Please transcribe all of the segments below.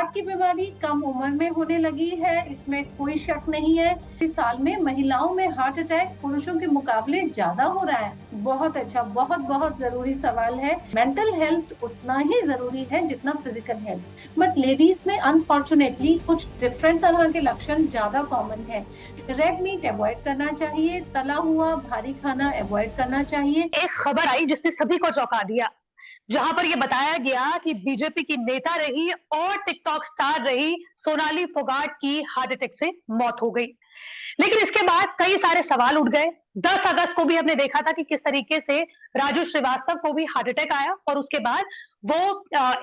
Heart की बीमारी कम उम्र में होने लगी है, इसमें कोई शक नहीं है। इस साल में महिलाओं में हार्ट अटैक पुरुषों के मुकाबले ज्यादा हो रहा है। बहुत अच्छा, बहुत बहुत जरूरी सवाल है। मेंटल हेल्थ उतना ही जरूरी है जितना फिजिकल हेल्थ, बट लेडीज में अनफॉर्चुनेटली कुछ डिफरेंट तरह के लक्षण ज्यादा कॉमन है। रेड मीट अवॉइड करना चाहिए, तला हुआ भारी खाना अवॉइड करना चाहिए। एक खबर आई जिसने सभी को चौंका दिया, जहां पर यह बताया गया कि बीजेपी की नेता रही और टिकटॉक स्टार रही सोनाली फोगाट की हार्ट अटैक से मौत हो गई। लेकिन इसके बाद कई सारे सवाल उठ गए। 10 अगस्त को भी हमने देखा था कि किस तरीके से राजू श्रीवास्तव को भी हार्ट अटैक आया और उसके बाद वो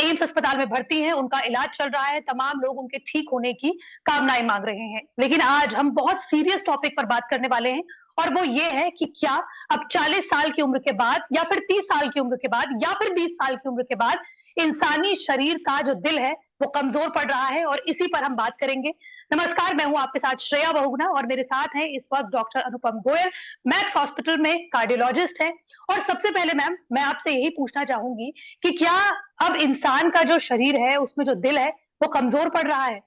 एम्स अस्पताल में भर्ती हैं, उनका इलाज चल रहा है, तमाम लोग उनके ठीक होने की कामनाएं मांग रहे हैं। लेकिन आज हम बहुत सीरियस टॉपिक पर बात करने वाले हैं और वो ये है कि क्या अब 40 साल की उम्र के बाद या फिर 30 साल की उम्र के बाद या फिर 20 साल की उम्र के बाद इंसानी शरीर का जो दिल है वो कमजोर पड़ रहा है, और इसी पर हम बात करेंगे। नमस्कार, मैं हूं आपके साथ श्रेया बहुगुणा और मेरे साथ हैं इस वक्त डॉक्टर अनुपम गोयल, मैक्स हॉस्पिटल में कार्डियोलॉजिस्ट हैं। और सबसे पहले मैम, मैं आपसे यही पूछना चाहूंगी कि क्या अब इंसान का जो शरीर है उसमें जो दिल है वो कमजोर पड़ रहा है?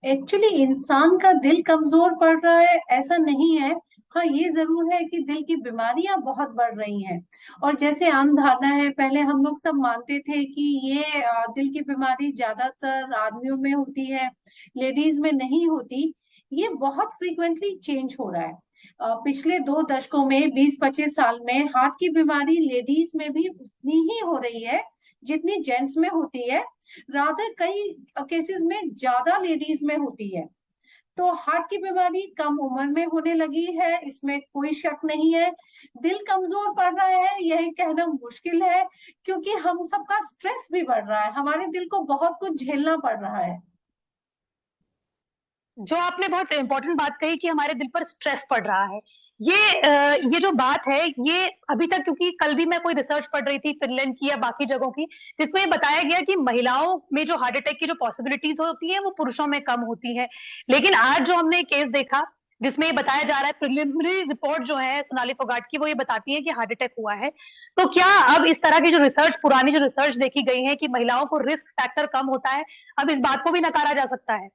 एक्चुअली इंसान का दिल कमजोर पड़ रहा है ऐसा नहीं है। हाँ, ये जरूर है कि दिल की बीमारियां बहुत बढ़ रही हैं। और जैसे आम धारणा है, पहले हम लोग सब मानते थे कि ये दिल की बीमारी ज्यादातर आदमियों में होती है, लेडीज में नहीं होती। ये बहुत फ्रीक्वेंटली चेंज हो रहा है। पिछले 2 दशकों में, 20-25 साल में हार्ट की बीमारी लेडीज में भी उतनी ही हो रही है जितनी जेंट्स में होती है। रादर कई केसेस में ज्यादा लेडीज में होती है। तो हार्ट की बीमारी कम उम्र में होने लगी है, इसमें कोई शक नहीं है। दिल कमजोर पड़ रहा है यह कहना मुश्किल है, क्योंकि हम सबका स्ट्रेस भी बढ़ रहा है, हमारे दिल को बहुत कुछ झेलना पड़ रहा है। जो आपने बहुत इंपॉर्टेंट बात कही कि हमारे दिल पर स्ट्रेस पड़ रहा है, ये जो बात है, ये अभी तक, क्योंकि कल भी मैं कोई रिसर्च पढ़ रही थी फिनलैंड की या बाकी जगहों की, जिसमें ये बताया गया कि महिलाओं में जो हार्ट अटैक की जो पॉसिबिलिटीज होती है वो पुरुषों में कम होती है। लेकिन आज जो हमने केस देखा जिसमें ये बताया जा रहा है, प्रिलिमिनरी रिपोर्ट जो है सोनाली फोगाट की, वो ये बताती है कि हार्ट अटैक हुआ है। तो क्या अब इस तरह की जो रिसर्च, पुरानी जो रिसर्च देखी गई है कि महिलाओं को रिस्क फैक्टर कम होता है, अब इस बात को भी नकारा जा सकता है?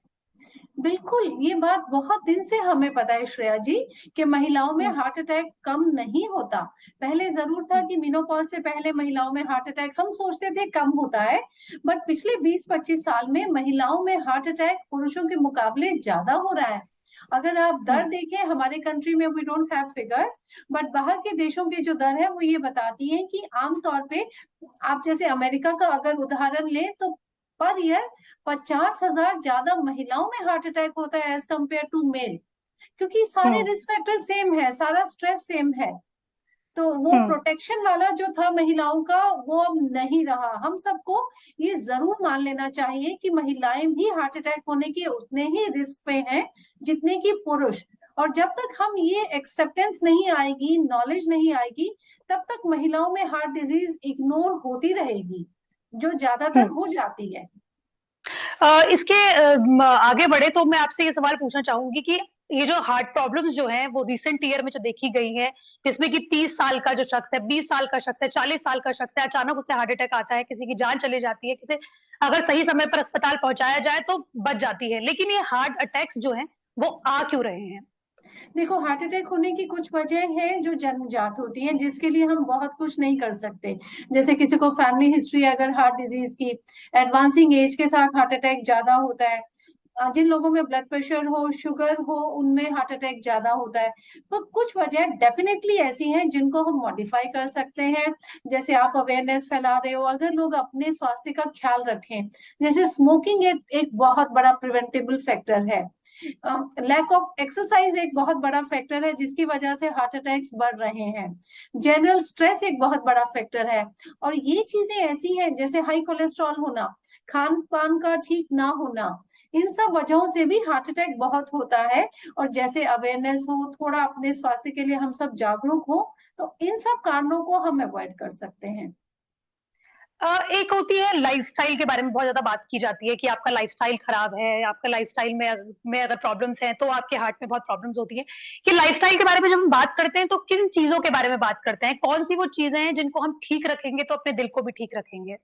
बिल्कुल, ये बात बहुत दिन से हमें पता है श्रेया जी, कि महिलाओं में हम्म, हार्ट अटैक कम नहीं होता। पहले जरूर था हम्म, कि मेनोपॉज से पहले महिलाओं में हार्ट अटैक हम सोचते थे कम होता है, बट पिछले 20-25 साल में महिलाओं में हार्ट अटैक पुरुषों के मुकाबले ज्यादा हो रहा है। अगर आप दर हम्म, देखें, हमारे कंट्री में we don't have figures, but बाहर के देशों की जो दर है वो ये बताती है कि आमतौर पे, आप जैसे अमेरिका का अगर उदाहरण लें, तो पर ईयर 50,000 ज्यादा महिलाओं में हार्ट अटैक होता है एज कंपेयर टू मेल। क्योंकि सारे हम्म, रिस्क फैक्टर सेम है, सारा स्ट्रेस सेम है। तो वो हम्म। प्रोटेक्शन वाला जो था महिलाओं का, वो अब नहीं रहा। हम सबको ये जरूर मान लेना चाहिए कि महिलाएं भी हार्ट अटैक होने के उतने ही रिस्क पे हैं जितने कि पुरुष। और जब तक हम ये एक्सेप्टेंस नहीं आएगी, नॉलेज नहीं आएगी, तब तक महिलाओं में हार्ट डिजीज इग्नोर होती रहेगी, जो ज्यादातर हम्म। हो जाती है। इसके आगे बढ़े तो मैं आपसे ये सवाल पूछना चाहूंगी कि ये जो हार्ट प्रॉब्लम्स जो हैं वो रिसेंट ईयर में जो देखी गई है, जिसमें कि 30 साल का जो शख्स है, 20 साल का शख्स है, 40 साल का शख्स है, अचानक उससे हार्ट अटैक आता है, किसी की जान चली जाती है, किसी अगर सही समय पर अस्पताल पहुंचाया जाए तो बच जाती है। लेकिन ये हार्ट अटैक्स जो हैं वो आ क्यों रहे हैं? देखो, हार्ट अटैक होने की कुछ वजह है जो जन्मजात होती हैं, जिसके लिए हम बहुत कुछ नहीं कर सकते। जैसे किसी को फैमिली हिस्ट्री अगर हार्ट डिजीज की, एडवांसिंग एज के साथ हार्ट अटैक ज्यादा होता है। जिन लोगों में ब्लड प्रेशर हो, शुगर हो, उनमें हार्ट अटैक ज्यादा होता है। तो कुछ वजह डेफिनेटली ऐसी हैं जिनको हम मॉडिफाई कर सकते हैं। जैसे आप अवेयरनेस फैला रहे हो, अगर लोग अपने स्वास्थ्य का ख्याल रखें। जैसे स्मोकिंग एक बहुत बड़ा प्रिवेंटेबल फैक्टर है। लैक ऑफ एक्सरसाइज एक बहुत बड़ा फैक्टर है जिसकी वजह से हार्ट अटैक्स बढ़ रहे हैं। जनरल स्ट्रेस एक बहुत बड़ा फैक्टर है। और ये चीजें ऐसी हैं जैसे हाई कोलेस्ट्रॉल होना, खान पान का ठीक ना होना, इन सब वजहों से भी हार्ट अटैक बहुत होता है। और जैसे अवेयरनेस हो, थोड़ा अपने स्वास्थ्य के लिए हम सब जागरूक हो, तो इन सब कारणों को हम अवॉइड कर सकते हैं। एक होती है लाइफस्टाइल के बारे में बहुत ज्यादा बात की जाती है कि आपका लाइफस्टाइल खराब है, आपका लाइफस्टाइल में अगर प्रॉब्लम्स हैं तो आपके हार्ट में बहुत प्रॉब्लम्स होती है। कि लाइफस्टाइल के बारे में जब हम बात करते हैं तो किन चीजों के बारे में बात करते हैं, कौन सी वो चीजें हैं जिनको हम ठीक रखेंगे तो अपने दिल को भी ठीक रखेंगे?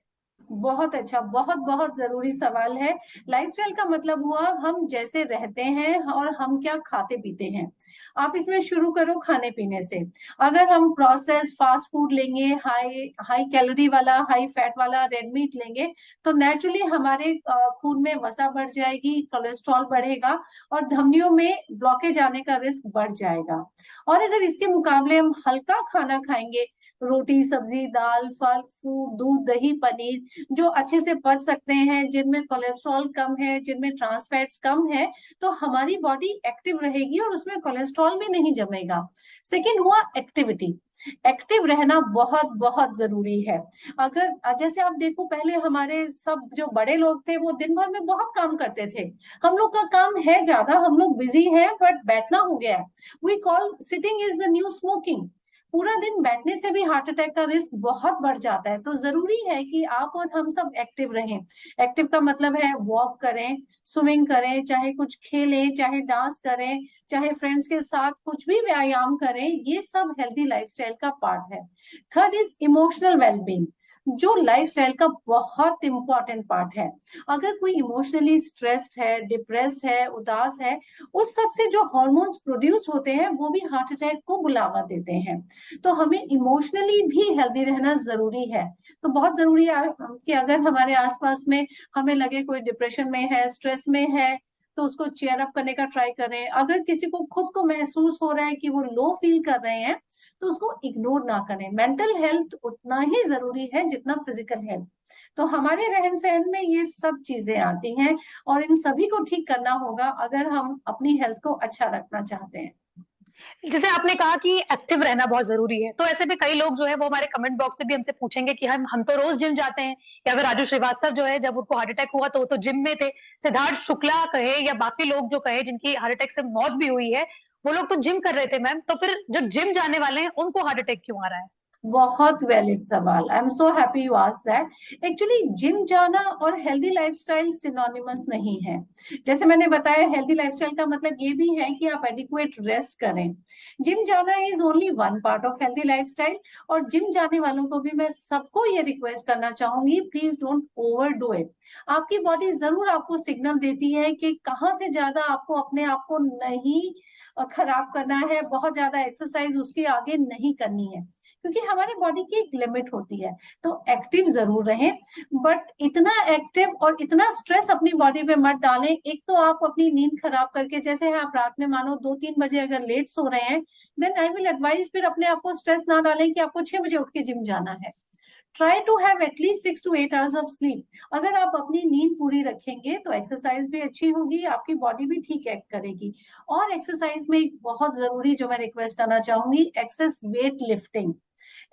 बहुत अच्छा, बहुत बहुत जरूरी सवाल है। लाइफस्टाइल का मतलब हुआ हम जैसे रहते हैं और हम क्या खाते पीते हैं। आप इसमें शुरू करो खाने पीने से। अगर हम प्रोसेस फास्ट फूड लेंगे, हाई हाई कैलोरी वाला, हाई फैट वाला रेड मीट लेंगे, तो नेचुरली हमारे खून में वसा बढ़ जाएगी, कोलेस्ट्रॉल बढ़ेगा और धमनियों में ब्लॉकेज आने का रिस्क बढ़ जाएगा। और अगर इसके मुकाबले हम हल्का खाना खाएंगे, रोटी सब्जी दाल फल फ्रूट दूध दही पनीर, जो अच्छे से पच सकते हैं, जिनमें कोलेस्ट्रॉल कम है, जिनमें ट्रांस फैट्स कम है, तो हमारी बॉडी एक्टिव रहेगी और उसमें कोलेस्ट्रॉल भी नहीं जमेगा। सेकेंड हुआ एक्टिविटी। एक्टिव रहना बहुत बहुत जरूरी है। अगर जैसे आप देखो, पहले हमारे सब जो बड़े लोग थे वो दिन भर में बहुत काम करते थे। हम लोग का काम है ज्यादा, हम लोग बिजी हैं, बट बैठना हो गया है। We call sitting is the new smoking. पूरा दिन बैठने से भी हार्ट अटैक का रिस्क बहुत बढ़ जाता है। तो जरूरी है कि आप और हम सब एक्टिव रहें। एक्टिव का मतलब है वॉक करें, स्विमिंग करें, चाहे कुछ खेलें, चाहे डांस करें, चाहे फ्रेंड्स के साथ कुछ भी व्यायाम करें, ये सब हेल्दी लाइफस्टाइल का पार्ट है। थर्ड इज इमोशनल वेलबींग, जो लाइफस्टाइल का बहुत इंपॉर्टेंट पार्ट है। अगर कोई इमोशनली स्ट्रेस्ड है, डिप्रेस्ड है, उदास है, उस सब से जो हॉर्मोन्स प्रोड्यूस होते हैं वो भी हार्ट अटैक को बुलावा देते हैं। तो हमें इमोशनली भी हेल्दी रहना जरूरी है। तो बहुत जरूरी है कि अगर हमारे आसपास में हमें लगे कोई डिप्रेशन में है, स्ट्रेस में है, तो उसको चेयर अप करने का ट्राई करें। अगर किसी को खुद को महसूस हो रहा है कि वो लो फील कर रहे हैं, तो उसको इग्नोर ना करें। मेंटल हेल्थ उतना ही जरूरी है जितना फिजिकल हेल्थ। तो हमारे रहन सहन में ये सब चीजें आती हैं और इन सभी को ठीक करना होगा अगर हम अपनी हेल्थ को अच्छा रखना चाहते हैं। जैसे आपने कहा कि एक्टिव रहना बहुत जरूरी है, तो ऐसे में कई लोग जो है वो हमारे कमेंट बॉक्स में भी हमसे पूछेंगे कि हम तो रोज जिम जाते हैं, या फिर राजू श्रीवास्तव जो है जब उनको हार्ट अटैक हुआ तो वो तो जिम में थे। सिद्धार्थ शुक्ला कहे या बाकी लोग जो कहे जिनकी हार्ट अटैक से मौत भी हुई है, वो लोग तो जिम कर रहे थे मैम, तो फिर जो जिम जाने वाले हैं उनको हार्ट अटैक क्यों आ रहा है? बहुत वैलिड सवाल, I am so happy you ask that. Actually gym जाना और हेल्दी लाइफस्टाइल सिनोनिमस नहीं है। जैसे मैंने बताया, हेल्दी लाइफस्टाइल का मतलब ये भी है कि आप एडिक्वेट रेस्ट करें। जिम जाना is only one part of healthy lifestyle. और जिम जाने वालों को भी मैं सबको ये रिक्वेस्ट करना चाहूंगी, please don't over do it. आपकी बॉडी जरूर आपको सिग्नल देती है कि कहाँ से ज्यादा आपको अपने आप को नहीं खराब करना है। बहुत ज्यादा एक्सरसाइज उसके आगे नहीं करनी है, क्योंकि हमारे बॉडी की एक लिमिट होती है। तो एक्टिव जरूर रहें, बट इतना एक्टिव और इतना स्ट्रेस अपनी बॉडी पे मत डालें। एक तो आप अपनी नींद खराब करके, जैसे आप रात में मानो 2-3 बजे अगर लेट सो रहे हैं, देन आई विल एडवाइज फिर अपने आप को स्ट्रेस ना डालें कि आपको 6 बजे उठ के जिम जाना है। Try to have at least 6 to 8 hours of sleep. अगर आप अपनी नींद पूरी रखेंगे तो एक्सरसाइज भी अच्छी होगी, आपकी बॉडी भी ठीक एक्ट करेगी। और एक्सरसाइज में एक बहुत जरूरी जो मैं रिक्वेस्ट करना चाहूंगी, एक्सेस वेट लिफ्टिंग।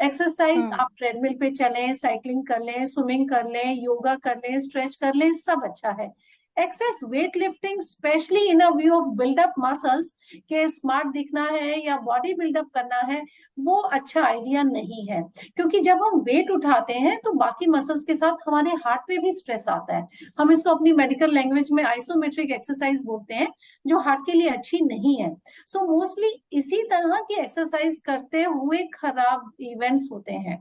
एक्सरसाइज हम्म। आप ट्रेडमिल पे चलें, साइकिलिंग कर लें, स्विमिंग कर लें, योगा कर लें, स्ट्रेच कर लें, सब अच्छा है। Excess weight lifting specially in a view of build up muscles, के स्मार्ट दिखना है या बॉडी बिल्डअप करना है, वो अच्छा आइडिया नहीं है। क्योंकि जब हम वेट उठाते हैं तो बाकी मसल्स के साथ हमारे हार्ट पे भी स्ट्रेस आता है। हम इसको अपनी मेडिकल लैंग्वेज में आइसोमेट्रिक एक्सरसाइज बोलते हैं, जो हार्ट के लिए अच्छी नहीं है। सो मोस्टली इसी तरह की एक्सरसाइज करते हुए खराब इवेंट्स होते हैं।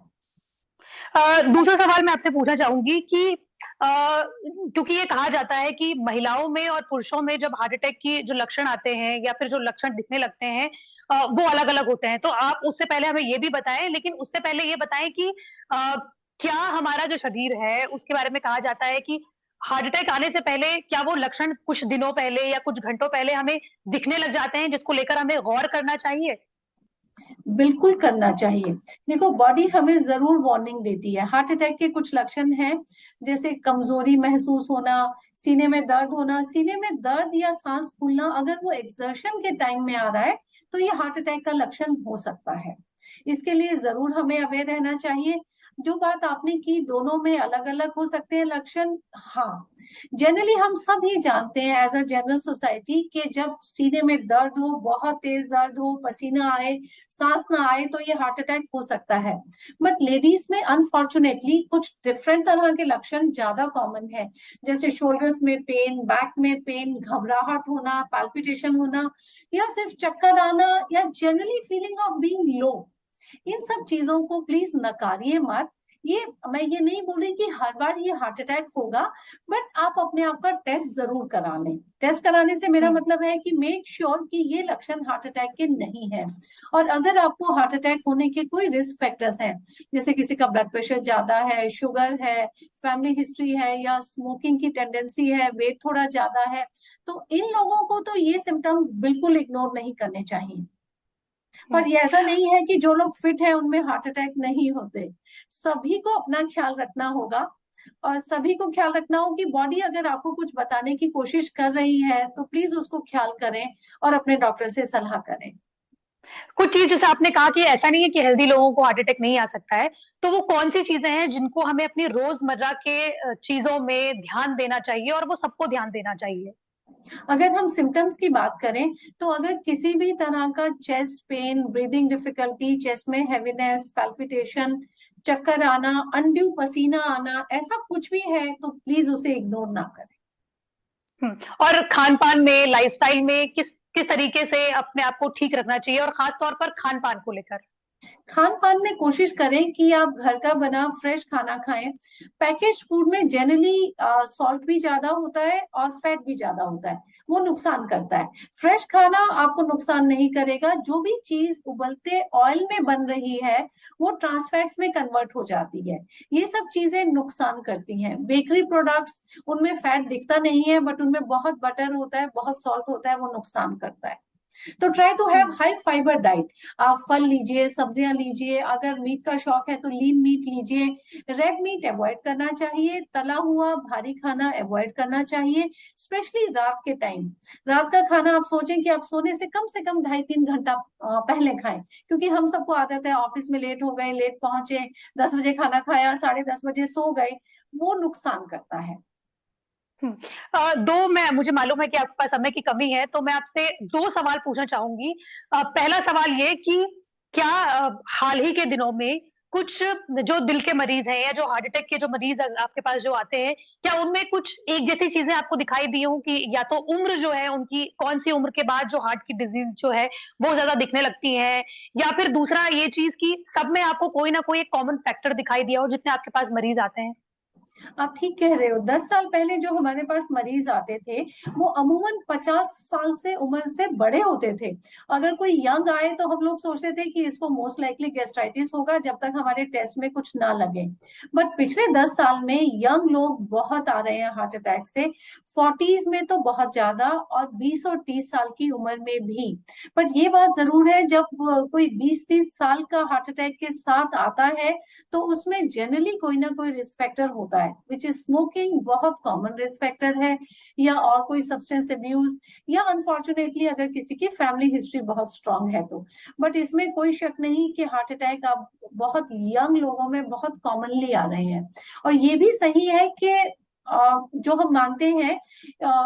दूसरा सवाल मैं आपसे पूछना चाहूंगी कि क्योंकि ये कहा जाता है कि महिलाओं में और पुरुषों में जब हार्ट अटैक की जो लक्षण आते हैं या फिर जो लक्षण दिखने लगते हैं, वो अलग अलग होते हैं। तो आप उससे पहले हमें ये भी बताएं, लेकिन उससे पहले ये बताएं कि क्या हमारा जो शरीर है उसके बारे में कहा जाता है कि हार्ट अटैक आने से पहले क्या वो लक्षण कुछ दिनों पहले या कुछ घंटों पहले हमें दिखने लग जाते हैं, जिसको लेकर हमें गौर करना चाहिए? बिल्कुल करना चाहिए। देखो, बॉडी हमें जरूर वार्निंग देती है। हार्ट अटैक के कुछ लक्षण हैं, जैसे कमजोरी महसूस होना, सीने में दर्द होना। सीने में दर्द या सांस फूलना अगर वो एक्सर्शन के टाइम में आ रहा है तो ये हार्ट अटैक का लक्षण हो सकता है। इसके लिए जरूर हमें अवेयर रहना चाहिए। जो बात आपने की, दोनों में अलग अलग हो सकते हैं लक्षण। हाँ, जनरली हम सब ये जानते हैं एज अ जनरल सोसाइटी कि जब सीने में दर्द हो, बहुत तेज दर्द हो, पसीना आए, सांस ना आए, तो ये हार्ट अटैक हो सकता है। बट लेडीज में अनफॉर्चुनेटली कुछ डिफरेंट तरह के लक्षण ज्यादा कॉमन है, जैसे शोल्डर्स में पेन, बैक में पेन, घबराहट होना, पैल्पिटेशन होना, या सिर्फ चक्कर आना, या जनरली फीलिंग ऑफ बीइंग लो। इन सब चीजों को प्लीज नकारिए मत। ये मैं ये नहीं बोल रही कि हर बार ये हार्ट अटैक होगा, बट आप अपने आप का टेस्ट जरूर करा लें। टेस्ट कराने से मेरा मतलब है कि मेक श्योर कि ये लक्षण हार्ट अटैक के नहीं है। और अगर आपको हार्ट अटैक होने के कोई रिस्क फैक्टर्स हैं, जैसे किसी का ब्लड प्रेशर ज्यादा है, शुगर है, फैमिली हिस्ट्री है, या स्मोकिंग की टेंडेंसी है, वेट थोड़ा ज्यादा है, तो इन लोगों को तो ये सिम्टम्स बिल्कुल इग्नोर नहीं करने चाहिए। पर ये ऐसा नहीं है कि जो लोग फिट है उनमें हार्ट अटैक नहीं होते। सभी को अपना ख्याल रखना होगा, और सभी को ख्याल रखना हो कि बॉडी अगर आपको कुछ बताने की कोशिश कर रही है तो प्लीज उसको ख्याल करें और अपने डॉक्टर से सलाह करें। कुछ चीज जैसे आपने कहा कि ऐसा नहीं है कि हेल्दी लोगों को हार्ट अटैक नहीं आ सकता है, तो वो कौन सी चीजें हैं जिनको हमें अपनी रोजमर्रा के चीजों में ध्यान देना चाहिए और वो सबको ध्यान देना चाहिए? अगर हम सिम्टम्स की बात करें, तो अगर किसी भी तरह का chest pain, breathing difficulty, chest में हैवीनेस, पैल्पिटेशन, चक्कर आना, अनड्यू पसीना आना, ऐसा कुछ भी है तो प्लीज उसे इग्नोर ना करें। और खान पान में, लाइफस्टाइल में किस किस तरीके से अपने आप को ठीक रखना चाहिए, और खास तौर पर खान पान को लेकर? खान पान में कोशिश करें कि आप घर का बना फ्रेश खाना खाएं। पैकेज फूड में जनरली सॉल्ट भी ज्यादा होता है और फैट भी ज्यादा होता है, वो नुकसान करता है। फ्रेश खाना आपको नुकसान नहीं करेगा। जो भी चीज उबलते ऑयल में बन रही है वो ट्रांसफैट्स में कन्वर्ट हो जाती है, ये सब चीजें नुकसान करती हैं। बेकरी प्रोडक्ट्स, उनमें फैट दिखता नहीं है बट उनमें बहुत बटर होता है, बहुत सॉल्ट होता है, वो नुकसान करता है। तो try to have high fibre diet. आप फल लीजिए, सब्जियां लीजिए, अगर मीट का शौक है तो लीन मीट लीजिए। रेड मीट अवॉइड करना चाहिए, तला हुआ भारी खाना अवॉइड करना चाहिए, स्पेशली रात के टाइम। रात का खाना आप सोचें कि आप सोने से कम 2.5-3 घंटा पहले खाएं, क्योंकि हम सबको आदत है ऑफिस में लेट हो गए, लेट पहुंचे, 10 बजे खाना खाया, 10:30 बजे सो गए, वो नुकसान करता है। दो मैं मुझे मालूम है कि आपके पास समय की कमी है, तो मैं आपसे दो सवाल पूछना चाहूंगी। पहला सवाल ये कि क्या हाल ही के दिनों में कुछ जो दिल के मरीज हैं या जो हार्ट अटैक के जो मरीज आपके पास जो आते हैं, क्या उनमें कुछ एक जैसी चीजें आपको दिखाई दी हो कि या तो उम्र जो है उनकी, कौन सी उम्र के बाद जो हार्ट की डिजीज जो है वो ज्यादा दिखने लगती है, या फिर दूसरा ये चीज कि सब में आपको कोई ना कोई एक कॉमन फैक्टर दिखाई दिया हो जितने आपके पास मरीज आते हैं? आप ठीक कह रहे हो। 10 साल पहले जो हमारे पास मरीज आते थे वो अमूमन 50 साल से उम्र से बड़े होते थे। अगर कोई यंग आए तो हम लोग सोचते थे कि इसको मोस्ट लाइकली गैस्ट्राइटिस होगा, जब तक हमारे टेस्ट में कुछ ना लगे। बट पिछले 10 साल में यंग लोग बहुत आ रहे हैं हार्ट अटैक से। 40s में तो बहुत ज्यादा, और 20 और 30 साल की उम्र में भी। बट ये बात जरूर है, जब कोई 20-30 साल का हार्ट अटैक के साथ आता है तो उसमें जनरली कोई ना कोई रिस्क फैक्टर होता है, विच इज स्मोकिंग, बहुत कॉमन रिस्क फैक्टर है, या और कोई सब्सटेंस अब्यूज, या अनफॉर्चुनेटली अगर किसी की फैमिली हिस्ट्री बहुत स्ट्रांग है तो। बट इसमें कोई शक नहीं कि हार्ट अटैक अब बहुत यंग लोगों में बहुत कॉमनली आ रहे हैं। और ये भी सही है कि जो हम मानते हैं,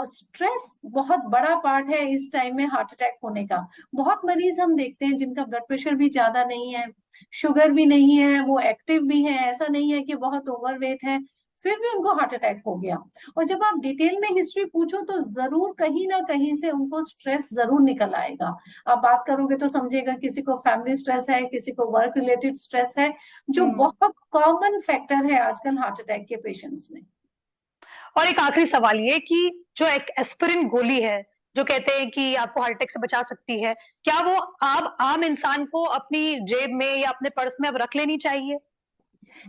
स्ट्रेस बहुत बड़ा पार्ट है इस टाइम में हार्ट अटैक होने का। बहुत मरीज हम देखते हैं जिनका ब्लड प्रेशर भी ज्यादा नहीं है, शुगर भी नहीं है, वो एक्टिव भी है, ऐसा नहीं है कि बहुत ओवरवेट है, फिर भी उनको हार्ट अटैक हो गया। और जब आप डिटेल में हिस्ट्री पूछो तो जरूर कहीं ना कहीं से उनको स्ट्रेस जरूर निकल आएगा। आप बात करोगे तो समझेगा किसी को फैमिली स्ट्रेस है, किसी को वर्क रिलेटेड स्ट्रेस है, जो बहुत कॉमन फैक्टर है आजकल हार्ट अटैक के पेशेंट्स में। और एक आखिरी सवाल ये कि जो एक एस्पिरिन गोली है, जो कहते हैं कि आपको हार्ट अटैक से बचा सकती है, क्या वो आम इंसान को अपनी जेब में या अपने पर्स में अब रख लेनी चाहिए?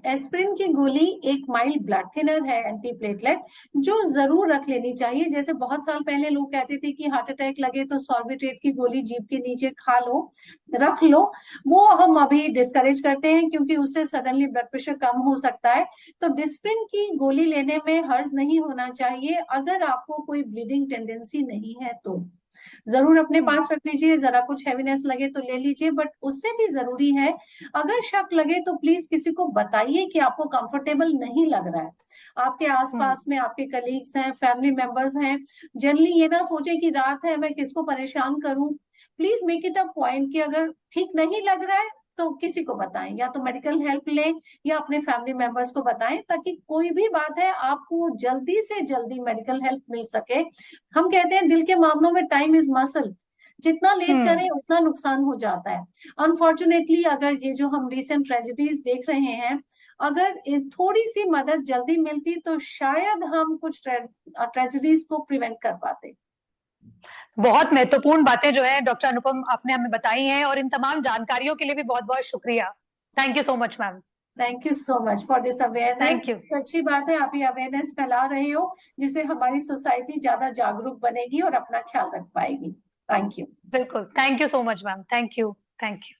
एस्पिरिन की गोली एक माइल्ड ब्लड थिनर है, एंटी प्लेटलेट, जो जरूर रख लेनी चाहिए। जैसे बहुत साल पहले लोग कहते थे कि हार्ट अटैक लगे तो सॉर्बिट्रेट की गोली जीभ के नीचे खा लो, रख लो, वो हम अभी डिस्करेज करते हैं क्योंकि उससे सडनली ब्लड प्रेशर कम हो सकता है। तो डिस्प्रिन की गोली लेने में हर्ज नहीं होना चाहिए अगर आपको कोई ब्लीडिंग टेंडेंसी नहीं है तो। जरूर अपने पास रख लीजिए, जरा कुछ हैवीनेस लगे तो ले लीजिए, बट उससे भी जरूरी है अगर शक लगे तो प्लीज किसी को बताइए कि आपको कंफर्टेबल नहीं लग रहा है। आपके आसपास में आपके कलीग्स हैं, फैमिली मेंबर्स हैं, जनरली ये ना सोचे कि रात है मैं किसको परेशान करूं। Please make it a point कि अगर ठीक नहीं लग रहा है तो किसी को बताएं, या तो मेडिकल हेल्प लें या अपने फैमिली मेंबर्स को बताएं, ताकि कोई भी बात है आपको जल्दी से जल्दी मेडिकल हेल्प मिल सके। हम कहते हैं दिल के मामलों में टाइम इज मसल, जितना लेट करें उतना नुकसान हो जाता है। अनफॉर्चुनेटली अगर ये जो हम रिसेंट ट्रेजेडीज देख रहे हैं, अगर थोड़ी सी मदद जल्दी मिलती तो शायद हम कुछ ट्रेजेडीज को प्रिवेंट कर पाते। बहुत महत्वपूर्ण बातें जो है डॉक्टर अनुपम आपने हमें बताई हैं, और इन तमाम जानकारियों के लिए भी बहुत बहुत शुक्रिया। Thank you so much ma'am. Thank you so much for this awareness. Thank you. अच्छी बात है आप ये अवेयरनेस फैला रहे हो, जिससे हमारी सोसाइटी ज्यादा जागरूक बनेगी और अपना ख्याल रख पाएगी। Thank you. बिल्कुल, thank you so much ma'am. Thank you. Thank you.